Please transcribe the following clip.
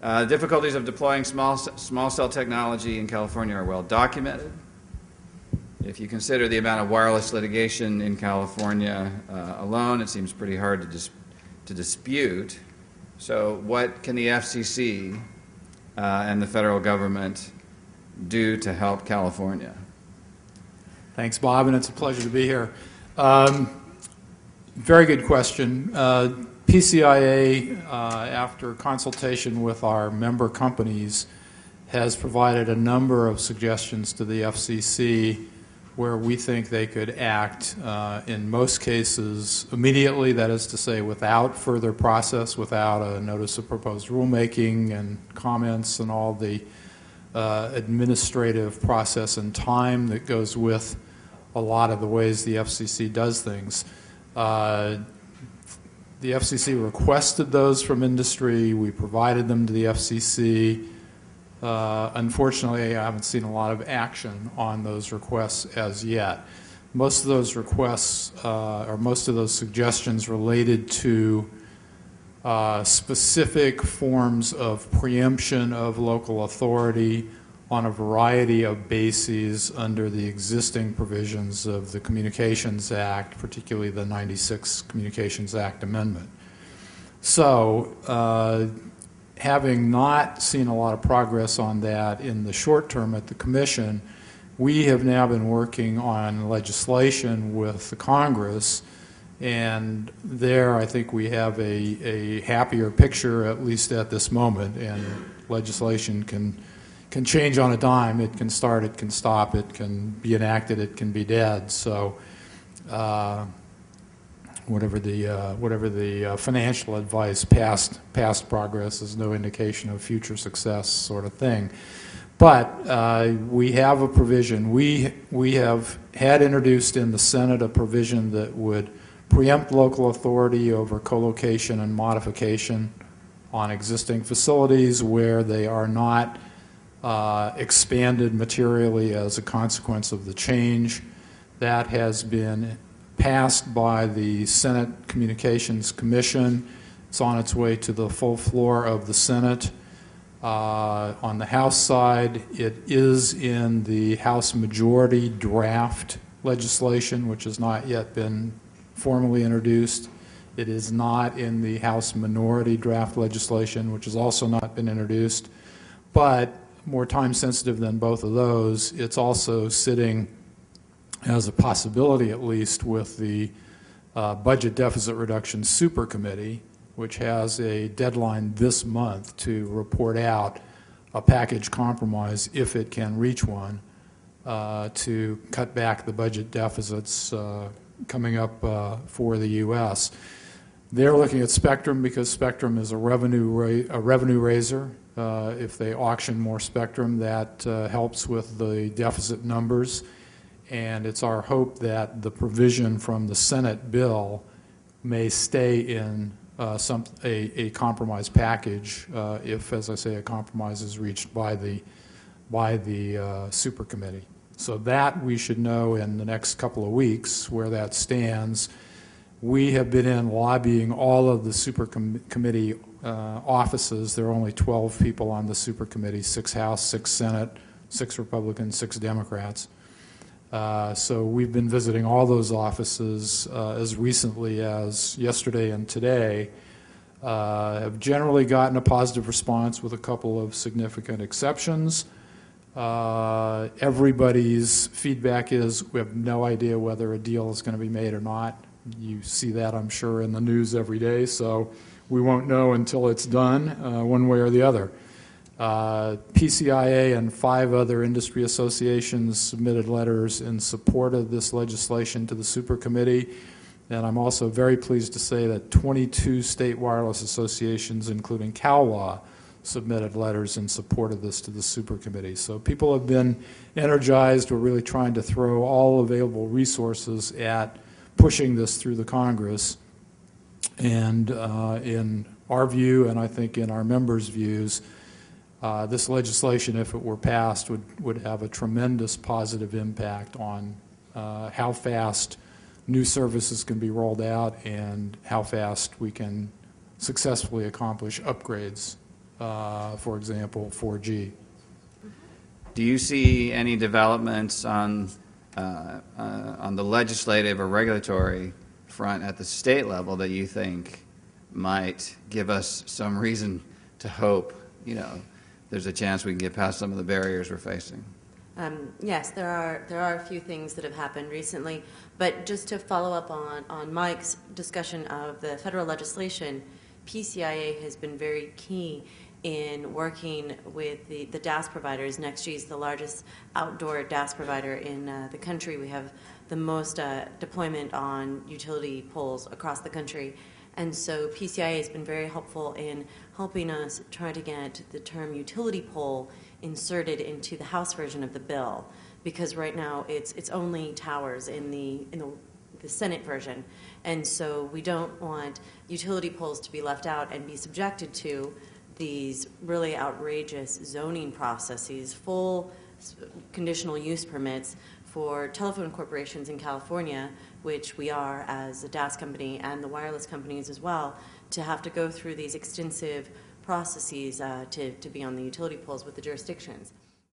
Difficulties of deploying small cell technology in California are well documented. If you consider the amount of wireless litigation in California alone, it seems pretty hard to dispute. So what can the FCC and the federal government do to help California? Thanks, Bob, and it's a pleasure to be here. Very good question. PCIA, after consultation with our member companies, has provided a number of suggestions to the FCC where we think they could act in most cases immediately, that is to say without further process, without a notice of proposed rulemaking and comments and all the administrative process and time that goes with a lot of the ways the FCC does things. The FCC requested those from industry. We provided them to the FCC. Unfortunately, I haven't seen a lot of action on those requests as yet. Most of those requests, or most of those suggestions related to specific forms of preemption of local authority on a variety of bases under the existing provisions of the Communications Act, particularly the 96 Communications Act Amendment. So, having not seen a lot of progress on that in the short term at the Commission, we have now been working on legislation with the Congress, and there I think we have a happier picture, at least at this moment, and legislation can change on a dime. It can start, it can stop, it can be enacted, it can be dead. So whatever the financial advice, past progress is no indication of future success, sort of thing. But we have a provision. We have had introduced in the Senate a provision that would preempt local authority over co-location and modification on existing facilities where they are not expanded materially as a consequence of the change. That has been passed by the Senate Communications Commission. It's on its way to the full floor of the Senate. On the House side, it is in the House Majority draft legislation, which has not yet been formally introduced. It is not in the House Minority draft legislation, which has also not been introduced. But more time sensitive than both of those, it's also sitting as a possibility, at least, with the Budget Deficit Reduction Super Committee, which has a deadline this month to report out a package compromise, if it can reach one, to cut back the budget deficits coming up for the U.S. They're looking at spectrum because spectrum is a revenue raiser. If they auction more spectrum, that helps with the deficit numbers. And it's our hope that the provision from the Senate bill may stay in a compromise package if, as I say, a compromise is reached by the super committee. So that we should know in the next couple of weeks where that stands. We have been in lobbying all of the super committee offices. There are only 12 people on the super committee, 6 House, 6 Senate, 6 Republicans, 6 Democrats. So we've been visiting all those offices as recently as yesterday and today, have generally gotten a positive response with a couple of significant exceptions. Everybody's feedback is we have no idea whether a deal is going to be made or not. You see that, I'm sure, in the news every day, so we won't know until it's done one way or the other. PCIA and 5 other industry associations submitted letters in support of this legislation to the Super Committee, and I'm also very pleased to say that 22 state wireless associations, including CalWA, submitted letters in support of this to the Super Committee. So people have been energized. We're really trying to throw all available resources at pushing this through the Congress. And in our view, and I think in our members' views, this legislation, if it were passed, would have a tremendous positive impact on how fast new services can be rolled out and how fast we can successfully accomplish upgrades for example, 4G. Do you see any developments on the legislative or regulatory front at the state level that you think might give us some reason to hope, there's a chance we can get past some of the barriers we're facing? Yes, there are a few things that have happened recently, but just to follow up on Mike's discussion of the federal legislation, PCIA has been very key in working with the DAS providers. NextG is the largest outdoor DAS provider in the country. We have the most deployment on utility poles across the country. And so PCIA has been very helpful in helping us try to get the term utility pole inserted into the House version of the bill, because right now it's only towers in the Senate version. And so we don't want utility poles to be left out and be subjected to these really outrageous zoning processes, full conditional use permits for telephone corporations in California, which we are as a DAS company and the wireless companies as well, to have to go through these extensive processes to be on the utility poles with the jurisdictions.